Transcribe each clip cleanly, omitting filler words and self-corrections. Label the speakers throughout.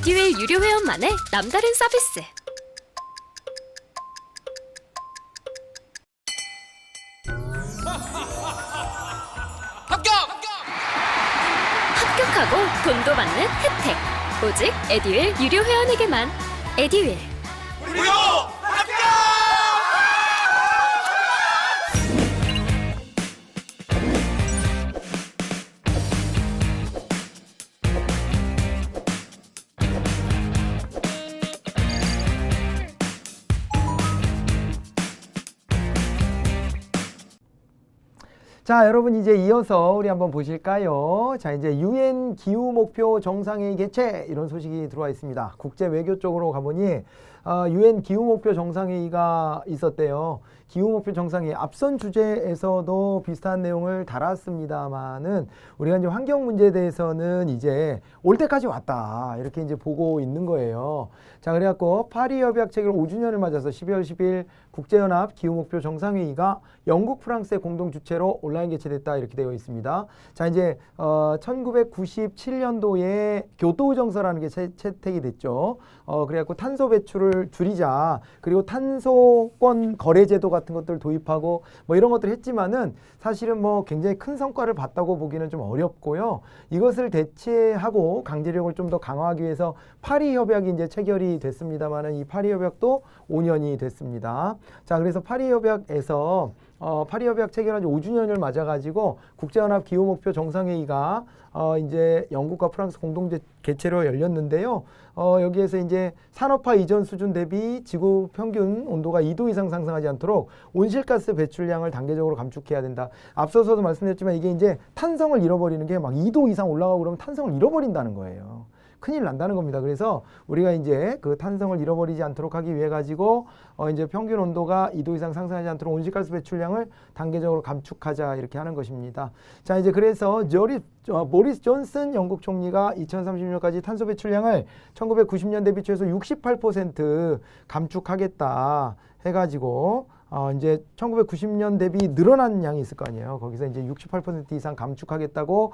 Speaker 1: 에듀윌 유료 회원만의 남다른 서비스. 합격하고 돈도 받는 혜택. 오직 에듀윌 유료 회원에게만. 에듀윌.
Speaker 2: 무료 합격!
Speaker 3: 자, 여러분 이제 이어서 우리 한번 보실까요? 자, 이제 UN 기후 목표 정상회의 개최 이런 소식이 들어와 있습니다. 국제 외교 쪽으로 가보니 UN 기후 목표 정상회의가 있었대요. 기후 목표 정상회의 앞선 주제에서도 비슷한 내용을 달았습니다만은 우리가 이제 환경 문제에 대해서는 이제 올 때까지 왔다 이렇게 이제 보고 있는 거예요. 자, 그래갖고 파리 협약 체결 5주년을 맞아서 12월 10일 국제연합 기후 목표 정상회의가 영국, 프랑스의 공동 주최로 온라인 개최됐다 이렇게 되어 있습니다. 자, 이제 1997년도에 교토 정서라는 게 채택이 됐죠. 그래갖고 탄소 배출을 줄이자, 그리고 탄소권 거래 제도 같은 것들을 도입하고 뭐 이런 것들을 했지만은 사실은 뭐 굉장히 큰 성과를 봤다고 보기는 좀 어렵고요. 이것을 대체하고 강제력을 좀 더 강화하기 위해서 파리 협약이 이제 체결이 됐습니다만은 이 파리 협약도 5년이 됐습니다. 자, 그래서 파리 협약에서 파리 협약 체결한 지 5주년을 맞아가지고 국제연합 기후 목표 정상회의가 이제 영국과 프랑스 공동 개최로 열렸는데요. 여기에서 이제 산업화 이전 수준 대비 지구 평균 온도가 2도 이상 상승하지 않도록 온실가스 배출량을 단계적으로 감축해야 된다. 앞서서도 말씀드렸지만 이게 이제 탄성을 잃어버리는 게 막 2도 이상 올라가고 그러면 탄성을 잃어버린다는 거예요. 큰일 난다는 겁니다. 그래서 우리가 이제 그 탄성을 잃어버리지 않도록 하기 위해 가지고 이제 평균 온도가 2도 이상 상승하지 않도록 온실가스 배출량을 단계적으로 감축하자 이렇게 하는 것입니다. 자, 이제 그래서 보리스 존슨 영국 총리가 2030년까지 탄소 배출량을 1990년 대비 최소 68% 감축하겠다 해가지고 이제 1990년 대비 늘어난 양이 있을 거 아니에요. 거기서 이제 68% 이상 감축하겠다고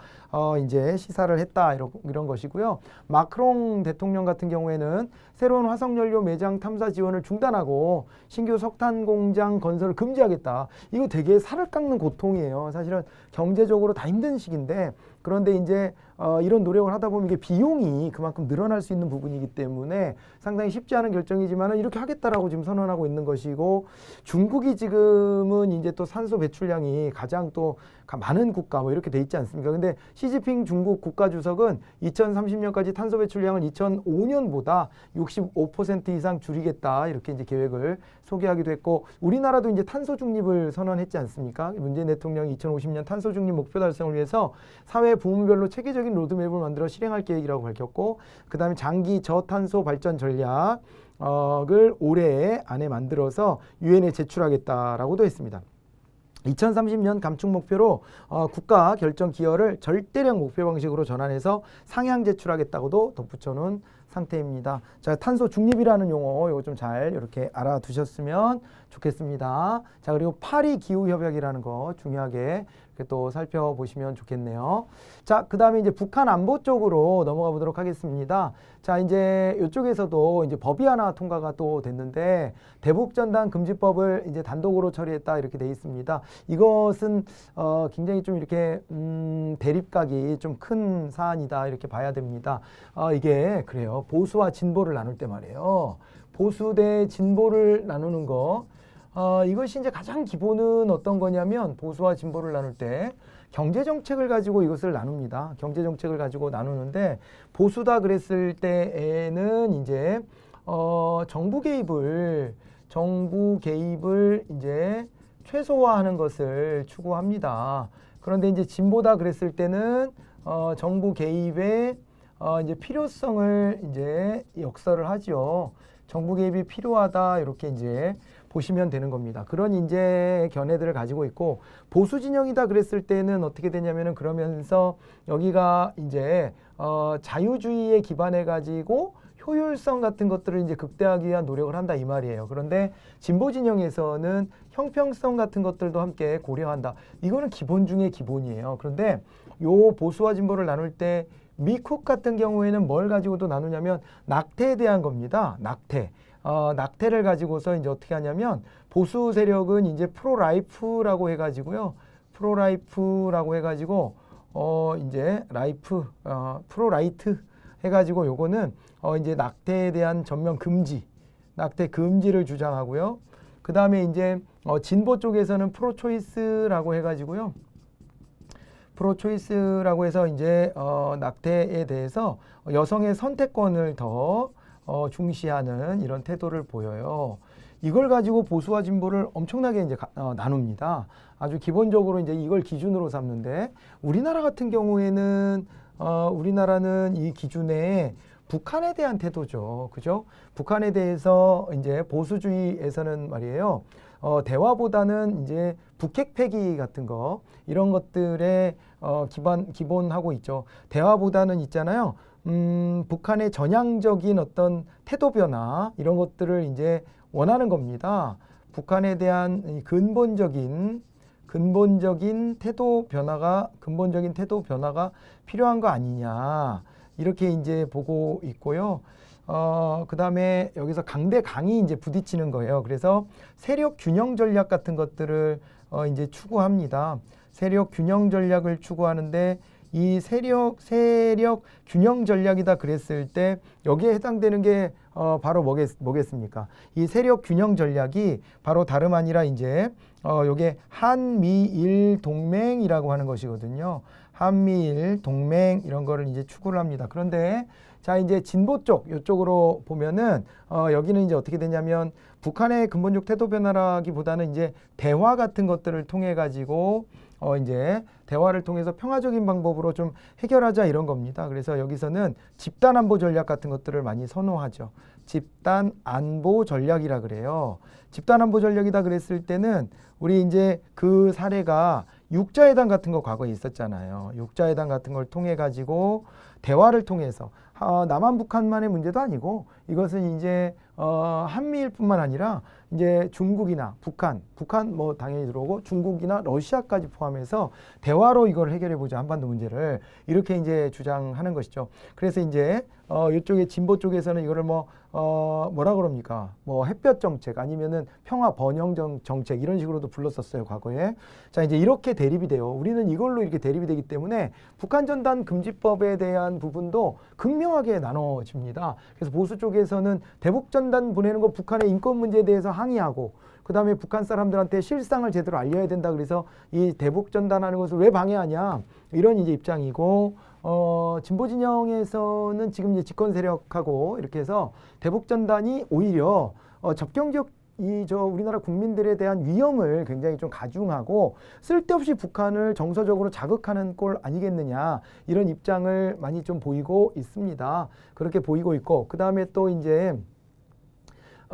Speaker 3: 이제 시사를 했다 이런 것이고요. 마크롱 대통령 같은 경우에는 새로운 화석연료 매장 탐사 지원을 중단하고 신규 석탄 공장 건설을 금지하겠다. 이거 되게 살을 깎는 고통이에요. 사실은 경제적으로 다 힘든 시기인데, 그런데 이제 이런 노력을 하다 보면 이게 비용이 그만큼 늘어날 수 있는 부분이기 때문에 상당히 쉽지 않은 결정이지만 이렇게 하겠다라고 지금 선언하고 있는 것이고, 중국이 지금은 이제 또 산소 배출량이 가장 또 많은 국가 뭐 이렇게 돼 있지 않습니까? 근데 시진핑 중국 국가주석은 2030년까지 탄소 배출량을 2005년보다 65% 이상 줄이겠다 이렇게 이제 계획을 소개하기도 했고, 우리나라도 이제 탄소 중립을 선언했지 않습니까? 문재인 대통령이 2050년 탄소 중립 목표 달성을 위해서 사회 부문별로 체계적인 로드맵을 만들어 실행할 계획이라고 밝혔고, 그 다음에 장기 저탄소 발전 전략을 올해 안에 만들어서 유엔에 제출하겠다라고도 했습니다. 2030년 감축 목표로 국가 결정 기여를 절대량 목표 방식으로 전환해서 상향 제출하겠다고도 덧붙여 놓은 상태입니다. 자, 탄소 중립이라는 용어 이거 좀 잘 이렇게 알아두셨으면 좋겠습니다. 자, 그리고 파리 기후 협약이라는 거 중요하게 이렇게 또 살펴보시면 좋겠네요. 자, 그 다음에 이제 북한 안보 쪽으로 넘어가 보도록 하겠습니다. 자, 이제 이쪽에서도 이제 법이 하나 통과가 또 됐는데, 대북전단 금지법을 이제 단독으로 처리했다 이렇게 돼 있습니다. 이것은 굉장히 좀 이렇게 대립각이 좀 큰 사안이다 이렇게 봐야 됩니다. 이게 그래요. 보수와 진보를 나눌 때 말이에요. 보수 대 진보를 나누는 거. 이것이 이제 가장 기본은 어떤 거냐면, 보수와 진보를 나눌 때 경제정책을 가지고 이것을 나눕니다. 경제정책을 가지고 나누는데, 보수다 그랬을 때에는 이제 정부 개입을 이제 최소화하는 것을 추구합니다. 그런데 이제 진보다 그랬을 때는 정부 개입의 이제 필요성을 이제 역설을 하죠. 정부 개입이 필요하다 이렇게 이제 보시면 되는 겁니다. 그런 이제 견해들을 가지고 있고, 보수 진영이다 그랬을 때는 어떻게 되냐면은, 그러면서 여기가 이제 자유주의에 기반해 가지고 효율성 같은 것들을 이제 극대화하기 위한 노력을 한다 이 말이에요. 그런데 진보 진영에서는 형평성 같은 것들도 함께 고려한다. 이거는 기본 중에 기본이에요. 그런데 요 보수와 진보를 나눌 때 미쿡 같은 경우에는 뭘 가지고도 나누냐면 낙태에 대한 겁니다. 낙태. 낙태를 가지고서 이제 어떻게 하냐면 보수 세력은 이제 프로라이프라고 해가지고요. 프로라이프라고 해가지고 이제 라이프, 프로라이트 해가지고 요거는 이제 낙태에 대한 전면 금지, 낙태 금지를 주장하고요. 그 다음에 이제 진보 쪽에서는 프로초이스라고 해가지고요. 프로초이스라고 해서 이제 낙태에 대해서 여성의 선택권을 더 중시하는 이런 태도를 보여요. 이걸 가지고 보수와 진보를 엄청나게 이제 나눕니다. 아주 기본적으로 이제 이걸 기준으로 삼는데 우리나라 같은 경우에는 우리나라는 이 기준에 북한에 대한 태도죠. 그죠? 북한에 대해서 이제 보수주의에서는 말이에요. 대화보다는 이제 북핵 폐기 같은 거 이런 것들에 기본하고 있죠. 대화보다는 있잖아요. 북한의 전향적인 어떤 태도 변화 이런 것들을 이제 원하는 겁니다. 북한에 대한 근본적인 태도 변화가 필요한 거 아니냐 이렇게 이제 보고 있고요. 그 다음에 여기서 강대 강이 이제 부딪히는 거예요. 그래서 세력 균형 전략 같은 것들을 이제 추구합니다. 세력 균형 전략을 추구하는데 이 세력 균형 전략이다 그랬을 때 여기에 해당되는 게 바로 뭐겠습니까? 이 세력 균형 전략이 바로 다름 아니라 이제 요게 한미일 동맹이라고 하는 것이거든요. 한미일 동맹 이런 거를 이제 추구를 합니다. 그런데 자 이제 진보 쪽 이쪽으로 보면은 여기는 이제 어떻게 되냐면 북한의 근본적 태도 변화라기보다는 이제 대화 같은 것들을 통해 가지고 이제 대화를 통해서 평화적인 방법으로 좀 해결하자 이런 겁니다. 그래서 여기서는 집단 안보 전략 같은 것들을 많이 선호하죠. 집단 안보 전략이라 그래요. 집단 안보 전략이다 그랬을 때는 우리 이제 그 사례가 육자회담 같은 거 과거에 있었잖아요. 육자회담 같은 걸 통해 가지고 대화를 통해서 남한 북한만의 문제도 아니고 이것은 이제 한미일뿐만 아니라 이제 중국이나 북한 뭐 당연히 들어오고 중국이나 러시아까지 포함해서 대화로 이걸 해결해 보자 한반도 문제를 이렇게 이제 주장하는 것이죠. 그래서 이제 이쪽에 진보 쪽에서는 이거를 뭐라 그럽니까? 뭐 햇볕 정책 아니면은 평화 번영 정책 이런 식으로도 불렀었어요 과거에. 자 이제 이렇게 대립이 돼요. 우리는 이걸로 이렇게 대립이 되기 때문에 북한 전단 금지법에 대한 부분도 극명하게 나눠집니다. 그래서 보수 쪽에서는 대북 전단 보내는 거 북한의 인권 문제에 대해서 항의하고 그 다음에 북한 사람들한테 실상을 제대로 알려야 된다. 그래서 이 대북 전단하는 것을 왜 방해하냐 이런 이제 입장이고 진보 진영에서는 지금 이제 집권 세력하고 이렇게 해서 대북 전단이 오히려 접경지역 우리나라 국민들에 대한 위험을 굉장히 좀 가중하고 쓸데없이 북한을 정서적으로 자극하는 꼴 아니겠느냐 이런 입장을 많이 좀 보이고 있습니다. 그렇게 보이고 있고 그 다음에 또 이제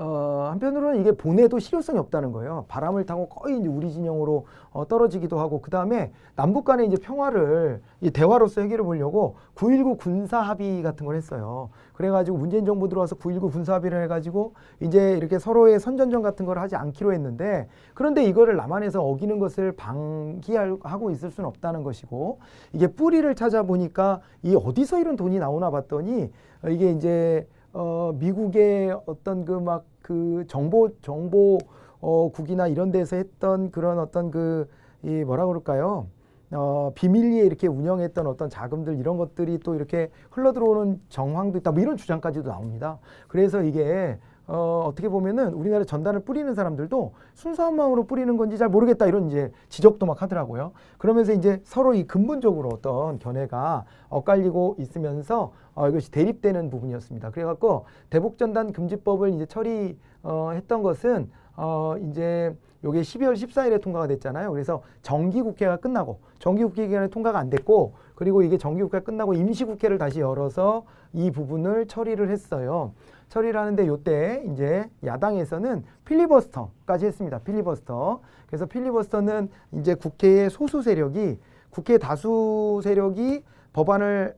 Speaker 3: 한편으로는 이게 보내도 실효성이 없다는 거예요. 바람을 타고 거의 이제 우리 진영으로 떨어지기도 하고 그 다음에 남북 간의 이제 평화를 이 대화로서 해결해 보려고 9.19 군사 합의 같은 걸 했어요. 그래가지고 문재인 정부 들어와서 9.19 군사 합의를 해가지고 이제 이렇게 서로의 선전전 같은 걸 하지 않기로 했는데 그런데 이거를 남한에서 어기는 것을 방기하고 있을 수는 없다는 것이고 이게 뿌리를 찾아보니까 이 어디서 이런 돈이 나오나 봤더니 이게 이제 미국의 어떤 그 정보국이나 이런 데서 했던 그런 어떤 이 뭐라 그럴까요? 비밀리에 이렇게 운영했던 어떤 자금들 이런 것들이 또 이렇게 흘러들어오는 정황도 있다. 뭐 이런 주장까지도 나옵니다. 그래서 이게 어떻게 보면은 우리나라 전단을 뿌리는 사람들도 순수한 마음으로 뿌리는 건지 잘 모르겠다 이런 이제 지적도 막 하더라고요. 그러면서 이제 서로 이 근본적으로 어떤 견해가 엇갈리고 있으면서 이것이 대립되는 부분이었습니다. 그래갖고 대북전단 금지법을 이제 처리했던 것은 이제 요게 12월 14일에 통과가 됐잖아요. 그래서 정기국회가 끝나고 정기국회 기간에 통과가 안 됐고 그리고 이게 정기국회가 끝나고 임시국회를 다시 열어서 이 부분을 처리를 했어요. 처리를 하는데 요때 이제 야당에서는 필리버스터까지 했습니다. 필리버스터. 그래서 필리버스터는 이제 국회의 소수 세력이 국회 다수 세력이 법안을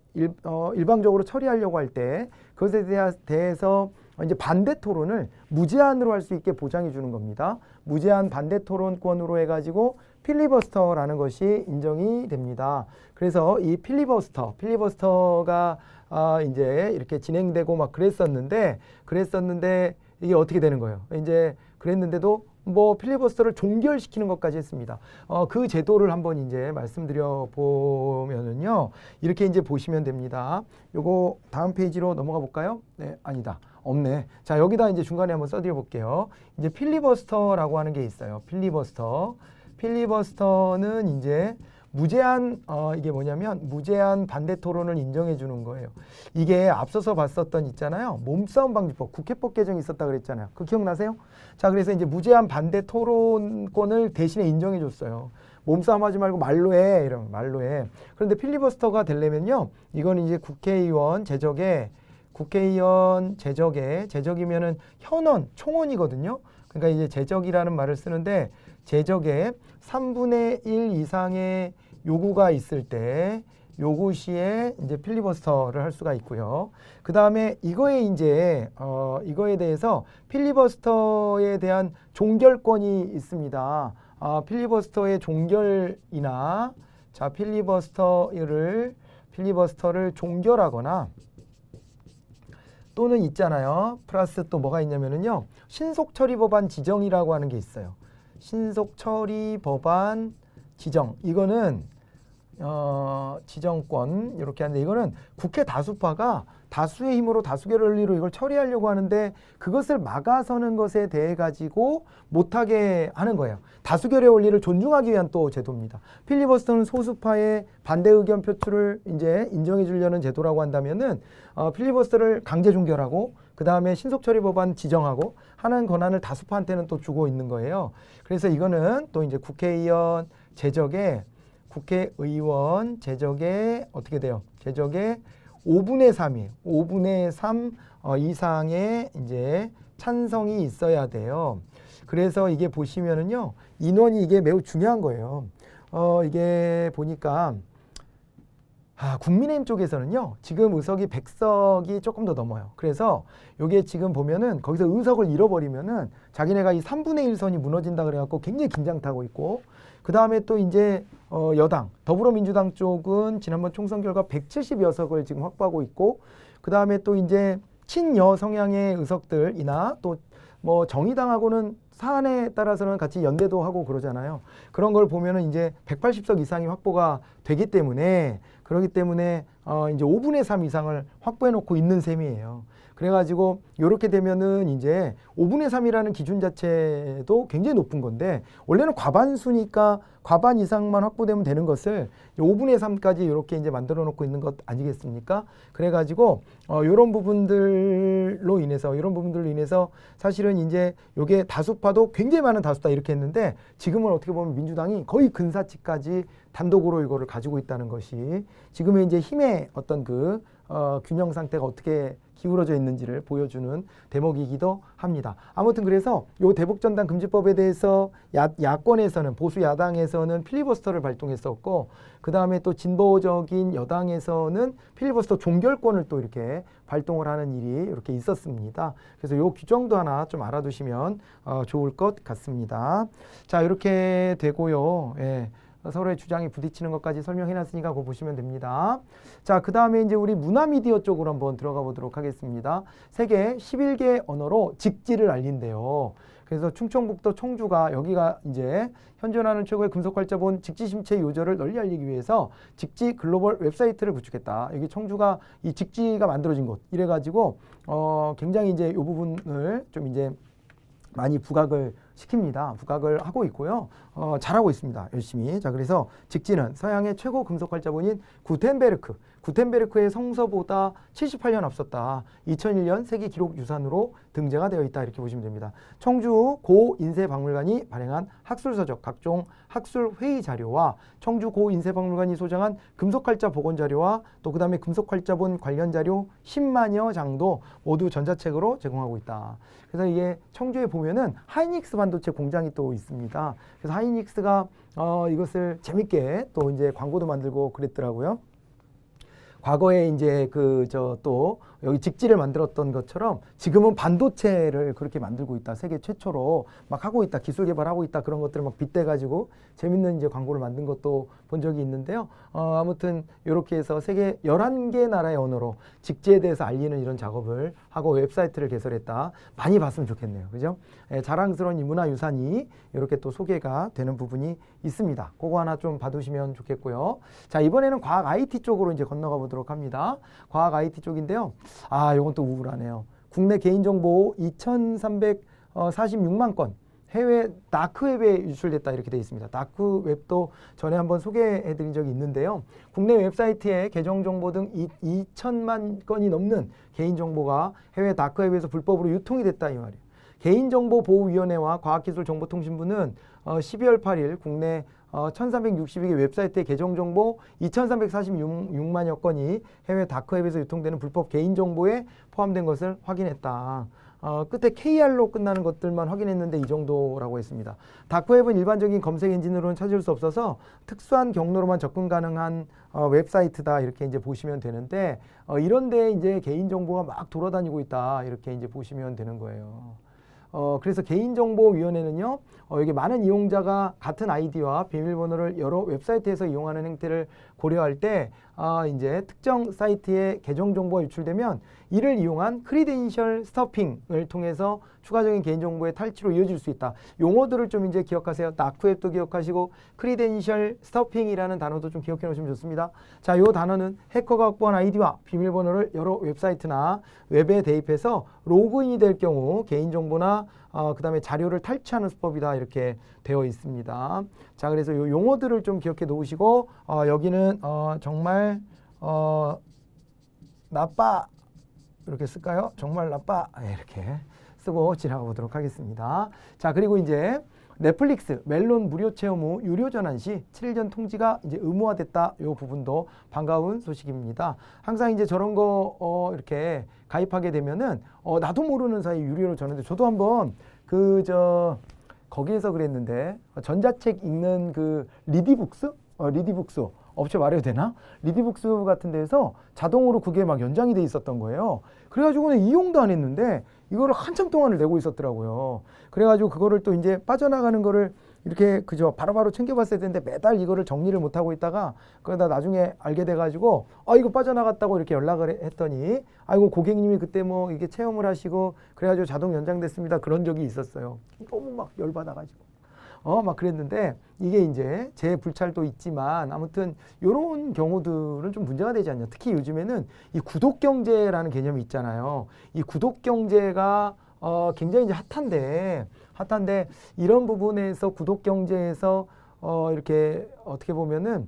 Speaker 3: 일방적으로 처리하려고 할 때 그것에 대해서 이제 반대 토론을 무제한으로 할 수 있게 보장해 주는 겁니다. 무제한 반대 토론권으로 해가지고 필리버스터라는 것이 인정이 됩니다. 그래서 이 필리버스터가 이제 이렇게 진행되고 막 그랬었는데 이게 어떻게 되는 거예요? 이제 그랬는데도 뭐 필리버스터를 종결시키는 것까지 했습니다. 그 제도를 한번 이제 말씀드려 보면은요, 이렇게 이제 보시면 됩니다. 요거 다음 페이지로 넘어가 볼까요? 네, 아니다. 없네. 자, 여기다 이제 중간에 한번 써드려 볼게요. 이제 필리버스터라고 하는 게 있어요. 필리버스터는 이제 무제한 이게 뭐냐면 무제한 반대 토론을 인정해 주는 거예요. 이게 앞서서 봤었던 있잖아요. 몸싸움 방지법 국회법 개정이 있었다 그랬잖아요. 그 기억나세요? 자, 그래서 이제 무제한 반대 토론권을 대신에 인정해 줬어요. 몸싸움 하지 말고 말로 해. 이러면 말로 해. 그런데 필리버스터가 되려면요. 이건 이제 국회의원 제적이면은 현원, 총원이거든요. 그러니까 이제 제적이라는 말을 쓰는데 제적에 3분의 1 이상의 요구가 있을 때 요구 시에 이제 필리버스터를 할 수가 있고요. 그 다음에 이거에 이제 이거에 대해서 필리버스터에 대한 종결권이 있습니다. 필리버스터의 종결이나 자 필리버스터를 종결하거나 또는 있잖아요. 플러스 또 뭐가 있냐면은요. 신속처리 법안 지정이라고 하는 게 있어요. 신속처리 법안 지정. 이거는 지정권 이렇게 하는데 이거는 국회 다수파가 다수의 힘으로 다수결 원리로 이걸 처리하려고 하는데 그것을 막아서는 것에 대해 가지고 못하게 하는 거예요. 다수결의 원리를 존중하기 위한 또 제도입니다. 필리버스터는 소수파의 반대 의견 표출을 이제 인정해 주려는 제도라고 한다면은 필리버스터를 강제 종결하고 그 다음에 신속처리 법안 지정하고 하는 권한을 다수파한테는 또 주고 있는 거예요. 그래서 이거는 또 이제 국회의원 제적에 어떻게 돼요? 제적의 5분의 3이에요. 5분의 3 이상의 이제 찬성이 있어야 돼요. 그래서 이게 보시면은요, 인원이 이게 매우 중요한 거예요. 이게 보니까 국민의힘 쪽에서는요, 지금 의석이 100석이 조금 더 넘어요. 그래서 이게 지금 보면은 거기서 의석을 잃어버리면은 자기네가 이 3분의 1선이 무너진다 그래갖고 굉장히 긴장 타고 있고, 그 다음에 또 이제 여당 더불어민주당 쪽은 지난번 총선 결과 170여석을 지금 확보하고 있고, 그 다음에 또 이제 친여 성향의 의석들이나 또 뭐 정의당하고는 사안에 따라서는 같이 연대도 하고 그러잖아요. 그런 걸 보면은 이제 180석 이상이 확보가 되기 때문에 그렇기 때문에 이제 5분의 3 이상을 확보해 놓고 있는 셈이에요. 그래가지고 이렇게 되면은 이제 5분의 3이라는 기준 자체도 굉장히 높은 건데 원래는 과반수니까 과반 이상만 확보되면 되는 것을 5분의 3까지 이렇게 이제 만들어 놓고 있는 것 아니겠습니까? 그래가지고 이런 부분들로 인해서 사실은 이제 이게 다수파도 굉장히 많은 다수다 이렇게 했는데 지금은 어떻게 보면 민주당이 거의 근사치까지 단독으로 이거를 가지고 있다는 것이 지금의 이제 힘의 어떤 그 균형 상태가 어떻게 기울어져 있는지를 보여주는 대목이기도 합니다. 아무튼 그래서 이 대북전단 금지법에 대해서 야권에서는 보수 야당에서는 필리버스터를 발동했었고 그 다음에 또 진보적인 여당에서는 필리버스터 종결권을 또 이렇게 발동을 하는 일이 이렇게 있었습니다. 그래서 이 규정도 하나 좀 알아두시면 좋을 것 같습니다. 자, 이렇게 되고요. 예. 서로의 주장이 부딪히는 것까지 설명해 놨으니까 그거 보시면 됩니다. 자, 그 다음에 이제 우리 문화미디어 쪽으로 한번 들어가 보도록 하겠습니다. 세계 11개 언어로 직지를 알린대요. 그래서 충청북도 청주가 여기가 이제 현존하는 최고의 금속활자본 직지심체 요절을 널리 알리기 위해서 직지 글로벌 웹사이트를 구축했다. 여기 청주가 이 직지가 만들어진 곳 이래가지고 굉장히 이제 이 부분을 좀 이제 많이 부각을 시킵니다. 부각을 하고 있고요. 잘하고 있습니다. 열심히. 자, 그래서 직지는 서양의 최고 금속활자본인 구텐베르크의 성서보다 78년 앞섰다. 2001년 세계 기록 유산으로 등재가 되어 있다. 이렇게 보시면 됩니다. 청주 고인쇄박물관이 발행한 학술서적, 각종 학술 회의 자료와 청주 고인쇄박물관이 소장한 금속활자 복원 자료와 또 그다음에 금속활자본 관련 자료 10만여 장도 모두 전자책으로 제공하고 있다. 그래서 이게 청주에 보면은 하이닉스 반도체 공장이 또 있습니다. 그래서 하이닉스가 이것을 재밌게 또 이제 광고도 만들고 그랬더라고요. 과거에 이제 또 여기 직지를 만들었던 것처럼 지금은 반도체를 그렇게 만들고 있다. 세계 최초로 막 하고 있다. 기술 개발하고 있다. 그런 것들을 막 빗대가지고 재밌는 이제 광고를 만든 것도 본 적이 있는데요. 아무튼 이렇게 해서 세계 11개 나라의 언어로 직지에 대해서 알리는 이런 작업을 하고 웹사이트를 개설했다. 많이 봤으면 좋겠네요. 그죠? 예, 자랑스러운 이 문화유산이 이렇게 또 소개가 되는 부분이 있습니다. 그거 하나 좀 봐두시면 좋겠고요. 자, 이번에는 과학 IT 쪽으로 이제 건너가 보도록 합니다. 과학 IT 쪽인데요. 이건 또 우울하네요. 국내 개인정보 2,346만 건 해외 다크웹에 유출됐다 이렇게 되어 있습니다. 다크웹도 전에 한번 소개해 드린 적이 있는데요. 국내 웹사이트에 계정정보 등 2천만 건이 넘는 개인정보가 해외 다크웹에서 불법으로 유통이 됐다 이 말이에요. 개인정보보호위원회와 과학기술정보통신부는 12월 8일 국내 1362개 웹사이트의 계정정보 2346만여 건이 해외 다크웹에서 유통되는 불법 개인정보에 포함된 것을 확인했다. 끝에 KR로 끝나는 것들만 확인했는데 이 정도라고 했습니다. 다크웹은 일반적인 검색 엔진으로는 찾을 수 없어서 특수한 경로로만 접근 가능한 웹사이트다 이렇게 이제 보시면 되는데 이런데 이제 개인정보가 막 돌아다니고 있다 이렇게 이제 보시면 되는 거예요. 그래서 개인정보위원회는요, 여기 많은 이용자가 같은 아이디와 비밀번호를 여러 웹사이트에서 이용하는 행태를 고려할 때, 이제 특정 사이트에 계정 정보가 유출되면 이를 이용한 크리덴셜 스토핑을 통해서 추가적인 개인정보의 탈취로 이어질 수 있다. 용어들을 좀 이제 기억하세요. 다크웹도 기억하시고 크리덴셜 스토핑이라는 단어도 좀 기억해 놓으시면 좋습니다. 자, 이 단어는 해커가 확보한 아이디와 비밀번호를 여러 웹사이트나 웹에 대입해서 로그인이 될 경우 개인정보나 그 다음에 자료를 탈취하는 수법이다 이렇게 되어 있습니다. 자, 그래서 이 용어들을 좀 기억해 놓으시고 여기는 정말 나빠 이렇게 쓸까요? 정말 나빠 이렇게 쓰고 지나가 보도록 하겠습니다. 자, 그리고 이제 넷플릭스 멜론 무료 체험 후 유료 전환 시 7일 전 통지가 이제 의무화됐다. 이 부분도 반가운 소식입니다. 항상 이제 저런 거 이렇게 가입하게 되면은 나도 모르는 사이 유료로 전환돼. 저도 한번 거기에서 그랬는데 전자책 읽는 그 리디북스 업체 말해도 되나? 리디북스 같은 데서 자동으로 그게 막 연장이 돼 있었던 거예요. 그래가지고는 이용도 안 했는데 이거를 한참 동안을 내고 있었더라고요. 그래가지고 그거를 또 이제 빠져나가는 거를 이렇게 바로바로 챙겨봤어야 되는데 매달 이거를 정리를 못하고 있다가 그러다 나중에 알게 돼가지고 이거 빠져나갔다고 이렇게 연락을 했더니 아이고 고객님이 그때 뭐 이게 체험을 하시고 그래가지고 자동 연장됐습니다. 그런 적이 있었어요. 너무 막 열받아가지고. 막 그랬는데 이게 이제 제 불찰도 있지만 아무튼 이런 경우들은 좀 문제가 되지 않냐. 특히 요즘에는 이 구독 경제라는 개념이 있잖아요. 이 구독 경제가 굉장히 이제 핫한데 이런 부분에서 구독 경제에서 이렇게 어떻게 보면은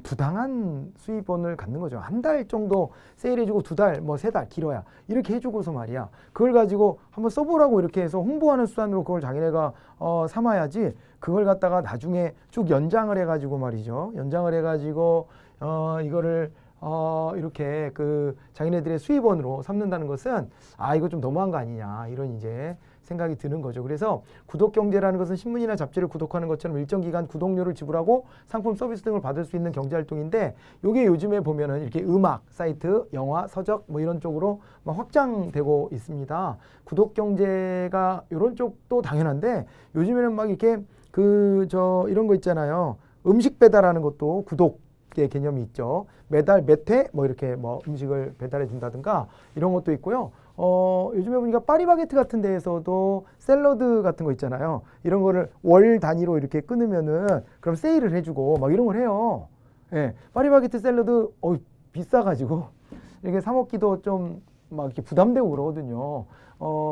Speaker 3: 부당한 수입원을 갖는 거죠. 한 달 정도 세일해주고 2달, 뭐 3달 길어야 이렇게 해주고서 말이야. 그걸 가지고 한번 써보라고 이렇게 해서 홍보하는 수단으로 그걸 자기네가 삼아야지. 그걸 갖다가 나중에 쭉 연장을 해가지고 말이죠. 연장을 해가지고 이거를 이렇게 그 자기네들의 수입원으로 삼는다는 것은 이거 좀 너무한 거 아니냐 이런 이제 생각이 드는 거죠. 그래서 구독 경제라는 것은 신문이나 잡지를 구독하는 것처럼 일정 기간 구독료를 지불하고 상품 서비스 등을 받을 수 있는 경제 활동인데 이게 요즘에 보면은 이렇게 음악 사이트, 영화, 서적 뭐 이런 쪽으로 막 확장되고 있습니다. 구독 경제가 이런 쪽도 당연한데 요즘에는 막 이렇게 이런 거 있잖아요. 음식 배달하는 것도 구독의 개념이 있죠. 매달 몇 회 뭐 이렇게 뭐 음식을 배달해 준다든가 이런 것도 있고요. 요즘에 보니까 파리바게트 같은 데에서도 샐러드 같은 거 있잖아요. 이런 거를 월 단위로 이렇게 끊으면은 그럼 세일을 해주고 막 이런 걸 해요. 예, 파리바게트 샐러드 비싸가지고 이렇게 사 먹기도 좀 막 이렇게 부담되고 그러거든요.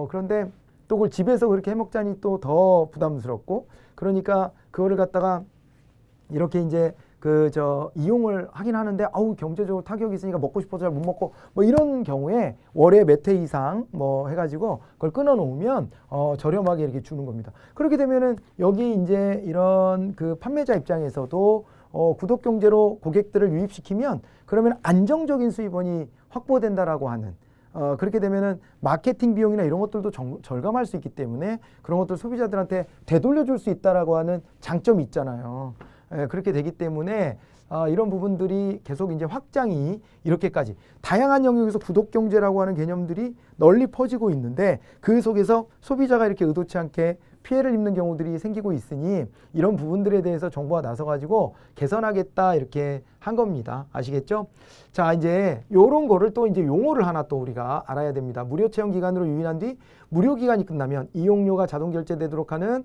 Speaker 3: 그런데 또 그걸 집에서 그렇게 해 먹자니 또 더 부담스럽고 그러니까 그거를 갖다가 이렇게 이제 이용을 하긴 하는데 경제적으로 타격이 있으니까 먹고 싶어서 잘 못 먹고 뭐 이런 경우에 월에 몇 회 이상 뭐 해가지고 그걸 끊어 놓으면 저렴하게 이렇게 주는 겁니다. 그렇게 되면은 여기 이제 이런 그 판매자 입장에서도 구독 경제로 고객들을 유입시키면 그러면 안정적인 수입원이 확보된다라고 하는 그렇게 되면은 마케팅 비용이나 이런 것들도 절감할 수 있기 때문에 그런 것들 소비자들한테 되돌려줄 수 있다라고 하는 장점이 있잖아요. 그렇게 되기 때문에 이런 부분들이 계속 이제 확장이 이렇게까지 다양한 영역에서 구독 경제라고 하는 개념들이 널리 퍼지고 있는데 그 속에서 소비자가 이렇게 의도치 않게 피해를 입는 경우들이 생기고 있으니 이런 부분들에 대해서 정부가 나서가지고 개선하겠다 이렇게 한 겁니다. 아시겠죠? 자, 이제 요런 거를 또 이제 용어를 하나 또 우리가 알아야 됩니다. 무료 체험 기간으로 유인한 뒤 무료 기간이 끝나면 이용료가 자동 결제되도록 하는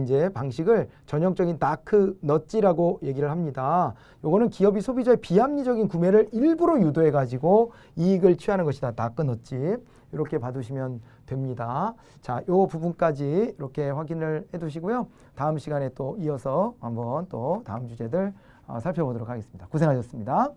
Speaker 3: 이제 방식을 전형적인 다크 넛지라고 얘기를 합니다. 요거는 기업이 소비자의 비합리적인 구매를 일부러 유도해 가지고 이익을 취하는 것이다. 다크 넛지. 이렇게 봐두시면 됩니다. 자, 요 부분까지 이렇게 확인을 해 두시고요. 다음 시간에 또 이어서 한번 또 다음 주제들 살펴보도록 하겠습니다. 고생하셨습니다.